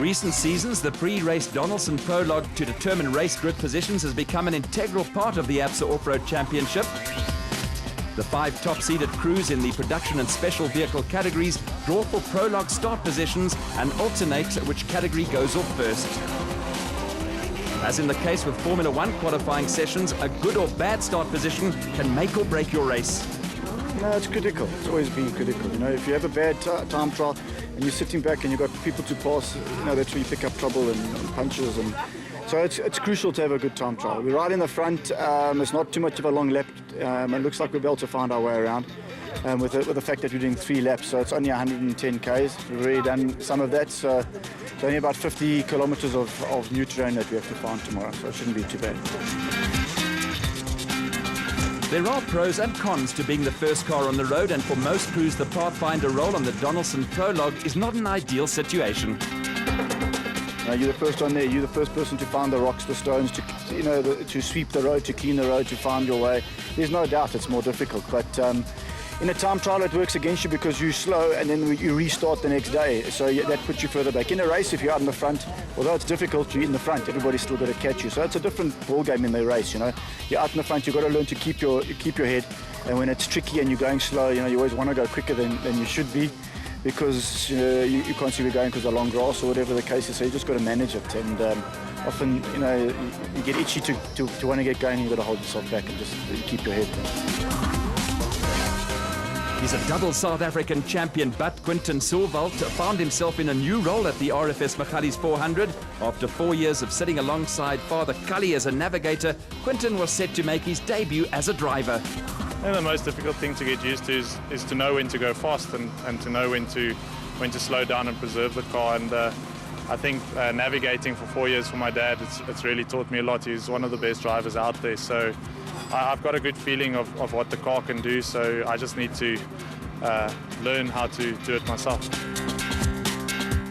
recent seasons, the pre-race Donaldson prologue to determine race grid positions has become an integral part of the ABSA Off-Road Championship. The 5 top-seeded crews in the production and special vehicle categories draw for prologue start positions and alternate which category goes off first. As in the case with Formula One qualifying sessions, a good or bad start position can make or break your race. No, it's critical. It's always been critical. You know, if you have a bad time trial and you're sitting back and you've got people to pass, you know, that's where you pick up trouble and punches. And so it's crucial to have a good time trial. We're right in the front. It's not too much of a long lap. It looks like we'll be able to find our way around with the fact that we're doing 3 laps. So it's only 110 Ks. We've already done some of that. So it's only about 50 kilometers of new terrain that we have to find tomorrow. So it shouldn't be too bad. There are pros and cons to being the first car on the road, and for most crews the Pathfinder role on the Donaldson prologue is not an ideal situation. You're the first one there, you're the first person to find the rocks, the stones, to sweep the road, to clean the road, to find your way. There's no doubt it's more difficult, but in a time trial it works against you because you're slow and then you restart the next day, so that puts you further back. In a race, if you're out in the front, although it's difficult, you're in the front, everybody's still got to catch you. So it's a different ball game in the race, you know. You're out in the front, you've got to learn to keep your head, and when it's tricky and you're going slow, you know, you always want to go quicker than you should be, because you can't see where you're going because of the long grass or whatever the case is, so you just got to manage it. And often, you know, you get itchy to want to get going, you've got to hold yourself back and just keep your head. He's a double South African champion, but Quinton Silvalt found himself in a new role at the RFS Magalies 400. After 4 years of sitting alongside Father Cully as a navigator, Quinton was set to make his debut as a driver. And the most difficult thing to get used to is to know when to go fast and to know when to slow down and preserve the car. And I think navigating for 4 years for my dad, it's really taught me a lot. He's one of the best drivers out there, so I've got a good feeling of what the car can do, so I just need to learn how to do it myself.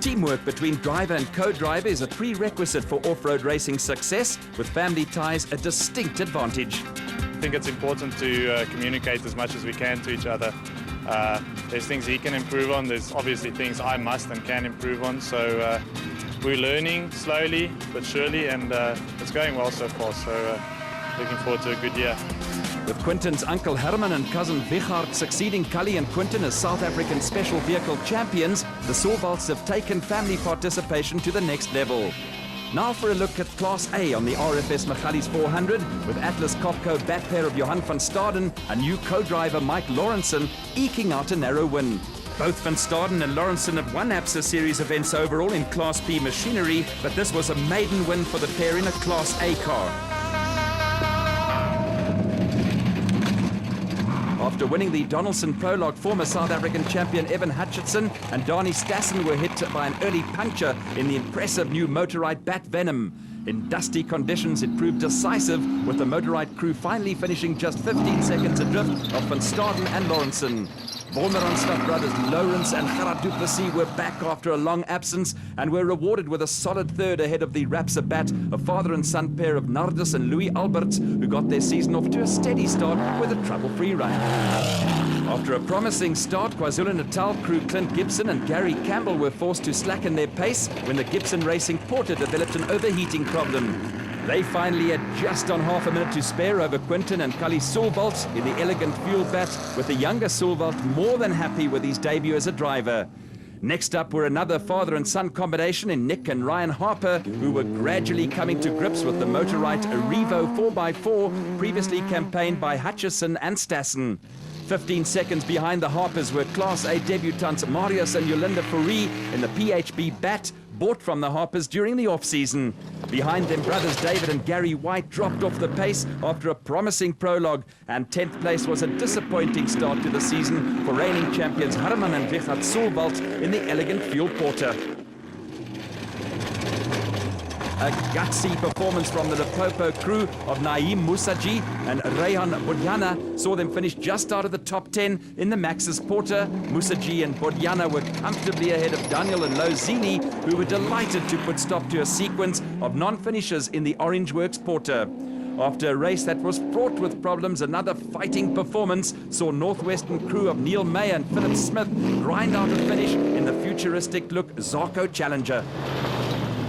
Teamwork between driver and co-driver is a prerequisite for off-road racing success, with family ties a distinct advantage. I think it's important to communicate as much as we can to each other. There's things he can improve on, there's obviously things I must and can improve on, so we're learning slowly but surely, and it's going well so far, so looking forward to a good year. With Quinton's uncle Herman and cousin Wichard succeeding Cully and Quinton as South African Special Vehicle champions, the Silvalts have taken family participation to the next level. Now for a look at Class A on the RFS Magalies 400, with Atlas Copco bat pair of Johan van Staden and new co-driver Mike Lawrenson eking out a narrow win. Both van Staden and Lawrenson have won ABSA Series events overall in Class B machinery, but this was a maiden win for the pair in a Class A car. After winning the Donaldson prologue, former South African champion Evan Hutchinson and Dani Stassen were hit by an early puncture in the impressive new Motorite Bat Venom. In dusty conditions, it proved decisive, with the Motorite crew finally finishing just 15 seconds adrift of van Staden and Lawrenson. Wolmeronstadt brothers Lawrence and Gerard du Plessis were back after a long absence and were rewarded with a solid third ahead of the Rapsa Bat, a father and son pair of Nardus and Louis Alberts, who got their season off to a steady start with a trouble-free run. After a promising start, KwaZulu-Natal crew Clint Gibson and Gary Campbell were forced to slacken their pace when the Gibson Racing Porter developed an overheating problem. They finally had just on half a minute to spare over Quinton and Cully Silvalt in the elegant fuel bat, with the younger Silvalt more than happy with his debut as a driver. Next up were another father and son combination in Nick and Ryan Harper, who were gradually coming to grips with the Motorite Arrivo 4x4, previously campaigned by Hutchison and Stassen. 15 seconds behind the Harpers were Class A debutants Marius and Yolinda Fourie in the PHB Bat, bought from the Harpers during the off-season. Behind them, brothers David and Gary White dropped off the pace after a promising prologue, and 10th place was a disappointing start to the season for reigning champions Herman and Wichard Silvalt in the elegant Fuel Porter. A gutsy performance from the Limpopo crew of Naeem Musaji and Rehan Bodyana saw them finish just out of the top 10 in the Maxis Porter. Musaji and Bodyana were comfortably ahead of Daniel and Lozini, who were delighted to put stop to a sequence of non-finishers in the Orange Works Porter. After a race that was fraught with problems, another fighting performance saw Northwestern crew of Neil May and Philip Smith grind out a finish in the futuristic look Zarco Challenger.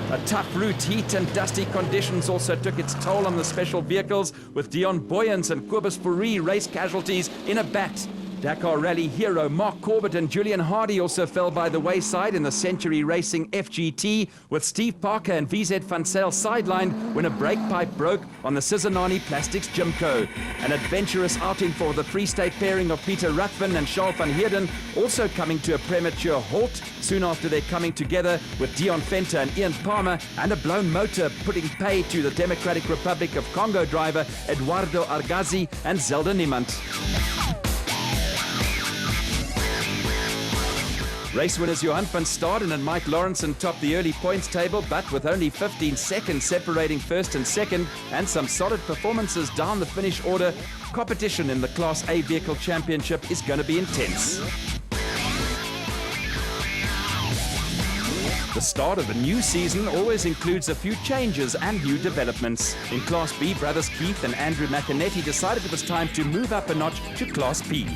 A tough route, heat and dusty conditions also took its toll on the special vehicles, with Dion Boyens and Kobus Fourie race casualties in a bat. Dakar Rally hero Mark Corbett and Julian Hardy also fell by the wayside in the Century Racing FGT, with Steve Parker and VZ Van Zyl sidelined when a brake pipe broke on the Sizanani Plastics Gymco. An adventurous outing for the Free State pairing of Peter Ruthven and Charles van Heerden also coming to a premature halt soon after their coming together, with Dion Fenter and Ian Palmer and a blown motor putting pay to the Democratic Republic of Congo driver Eduardo Argazi and Zelda Niemand. Race winners Johan van Staden and Mike Lawrenson topped the early points table, but with only 15 seconds separating first and second and some solid performances down the finish order, competition in the Class A Vehicle Championship is going to be intense. The start of a new season always includes a few changes and new developments. In Class B, brothers Keith and Andrew McInerney decided it was time to move up a notch to Class P.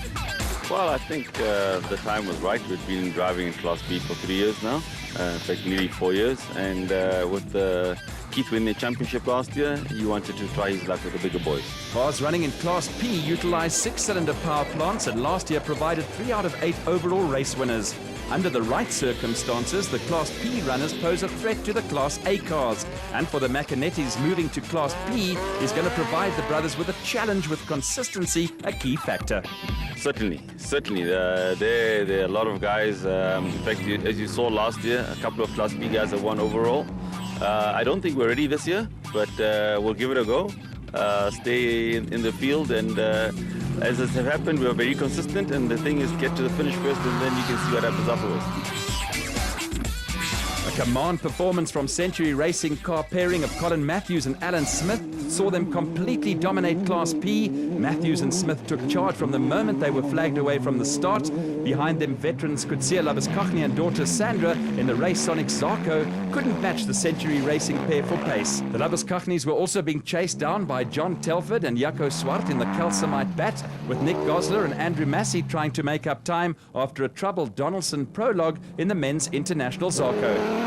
Well, I think the time was right. We've been driving in Class B for 3 years now, in fact nearly 4 years, and with Keith winning the championship last year, he wanted to try his luck with the bigger boys. Cars running in Class P utilized 6-cylinder power plants and last year provided 3 out of 8 overall race winners. Under the right circumstances, the Class P runners pose a threat to the Class A cars. And for the McInerney's, moving to Class P is going to provide the brothers with a challenge, with consistency a key factor. Certainly. There are a lot of guys. In fact, as you saw last year, a couple of Class B guys have won overall. I don't think we're ready this year, but we'll give it a go. Stay in the field, and as has happened, we are very consistent, and the thing is get to the finish first, and then you can see what happens afterwards. A command performance from Century Racing car pairing of Colin Matthews and Alan Smith saw them completely dominate Class P. Matthews and Smith took charge from the moment they were flagged away from the start. Behind them, veterans Kutsia Labuskaghni and daughter Sandra in the Race Sonic Zarko couldn't match the Century Racing pair for pace. The Labuskaghnis were also being chased down by John Telford and Jaco Swart in the Calcimite Bat, with Nick Gosler and Andrew Massey trying to make up time after a troubled Donaldson prologue in the men's international Zarko.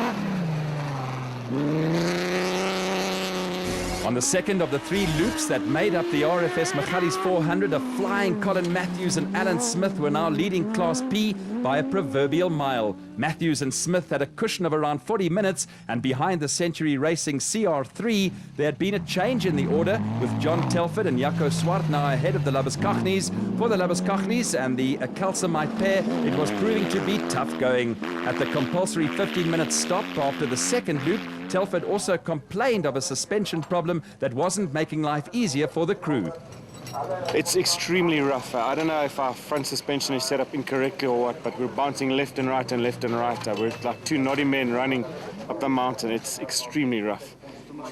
On the second of the 3 loops that made up the RFS Magalies 400, a flying Colin Matthews and Alan Smith were now leading Class P by a proverbial mile. Matthews and Smith had a cushion of around 40 minutes, and behind the Century Racing CR3, there had been a change in the order, with John Telford and Jaco Swart now ahead of the Labuskaghnis. For the Labuskaghnis and the Calcimite pair, it was proving to be tough going. At the compulsory 15-minute stop after the second loop, Telford also complained of a suspension problem that wasn't making life easier for the crew. It's extremely rough. I don't know if our front suspension is set up incorrectly or what, but we're bouncing left and right and left and right. We're like 2 naughty men running up the mountain. It's extremely rough.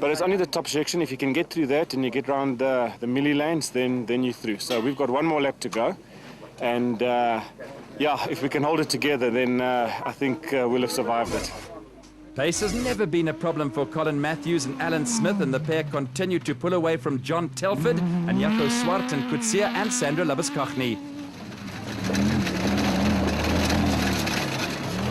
But it's only the top section. If you can get through that and you get around the milli lanes, then you're through. So we've got 1 more lap to go. And yeah, if we can hold it together, then I think we'll have survived it. Pace has never been a problem for Colin Matthews and Alan Smith, and the pair continued to pull away from John Telford and Jaco Swart and Kutsia and Sandra Labuskaghni.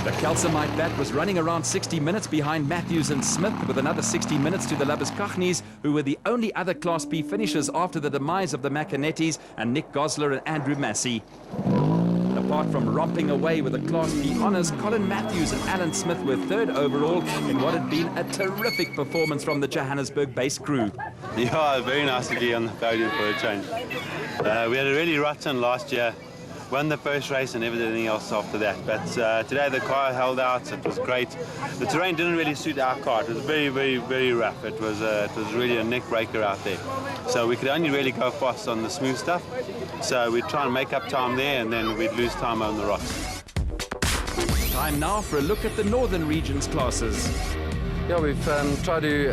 The Calcimite Bat was running around 60 minutes behind Matthews and Smith, with another 60 minutes to the Labuskaghnis, who were the only other Class B finishers after the demise of the McInerney's and Nick Gosler and Andrew Massey. Apart from romping away with the Class B honours, Colin Matthews and Alan Smith were 3rd overall in what had been a terrific performance from the Johannesburg-based crew. Yeah, very nice to be on the podium for a change. We had a really rotten last year. Won the first race and everything else after that. But today the car held out. It was great. The terrain didn't really suit our car. It was very, very, very rough. It was really a neck breaker out there. So we could only really go fast on the smooth stuff. So we'd try and make up time there, and then we'd lose time on the rocks. Time now for a look at the Northern Region's classes. Yeah, we've tried to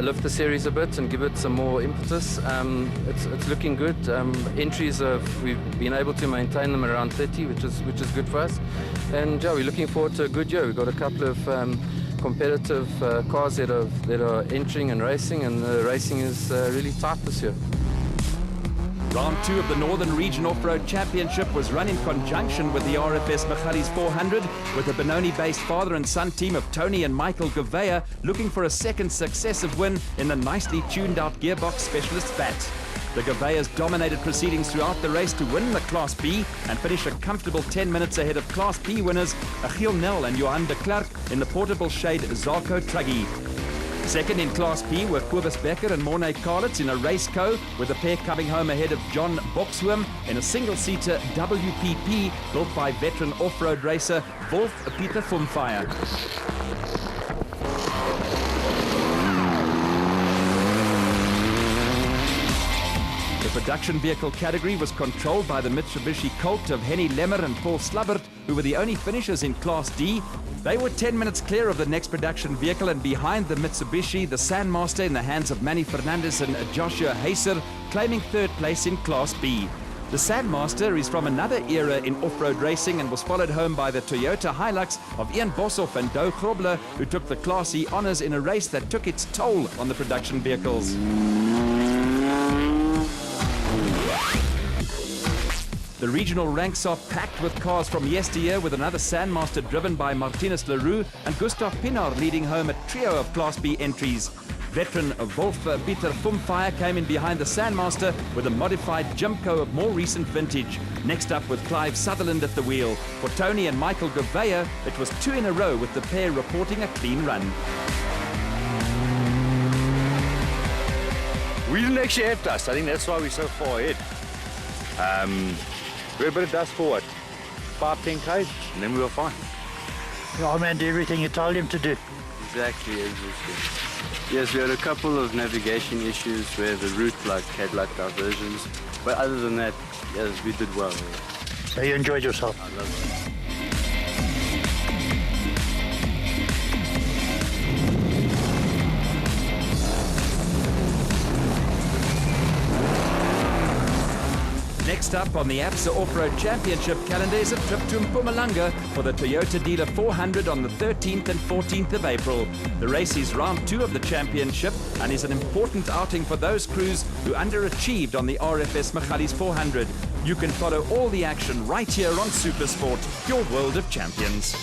lift the series a bit and give it some more impetus. It's looking good. Entries we've been able to maintain them around 30, which is good for us. And yeah, we're looking forward to a good year. We've got a couple of competitive cars that are entering and racing, and the racing is really tight this year. Round 2 of the Northern Region Off-Road Championship was run in conjunction with the RFS Magalies 400, with a Benoni-based father and son team of Tony and Michael Gouveia looking for a second successive win in the nicely tuned-out gearbox specialist VAT. The Gouveias dominated proceedings throughout the race to win the Class B and finish a comfortable 10 minutes ahead of Class B winners Achiel Nel and Johan de Klerk in the portable shade Zarko Truggy. Second in Class B were Kobus Becker and Mornay Karlitz in a race co, with the pair coming home ahead of John Boxworm in a single-seater WPP built by veteran off-road racer Wolf Pieter Fumfire. The production vehicle category was controlled by the Mitsubishi Colt of Henny Lemmer and Paul Slubbert, who were the only finishers in Class D. They were 10 minutes clear of the next production vehicle, and behind the Mitsubishi, the Sandmaster in the hands of Manny Fernandez and Joshua Haser, claiming third place in Class B. The Sandmaster is from another era in off-road racing and was followed home by the Toyota Hilux of Ian Boshoff and Doug Grobler, who took the Class E honours in a race that took its toll on the production vehicles. The regional ranks are packed with cars from yesteryear, with another Sandmaster driven by Martinez Leroux and Gustav Pinar leading home a trio of Class B entries. Veteran Wolf Pieter Fumfire came in behind the Sandmaster with a modified Jimco of more recent vintage. Next up with Clive Sutherland at the wheel. For Tony and Michael Gouveia, it was 2 in a row with the pair reporting a clean run. We didn't actually have dust. I think that's why we're so far ahead. We had a bit of dust for what? 5-10 k's, and then we were fine. The old man did everything you told him to do. Exactly. Yes, we had a couple of navigation issues where the route had diversions, but other than that, yes, we did well. So you enjoyed yourself? I loved it. Next up on the APSA Off-Road Championship calendar is a trip to Mpumalanga for the Toyota Dealer 400 on the 13th and 14th of April. The race is round 2 of the championship and is an important outing for those crews who underachieved on the RFS Magalies 400. You can follow all the action right here on Supersport, your world of champions.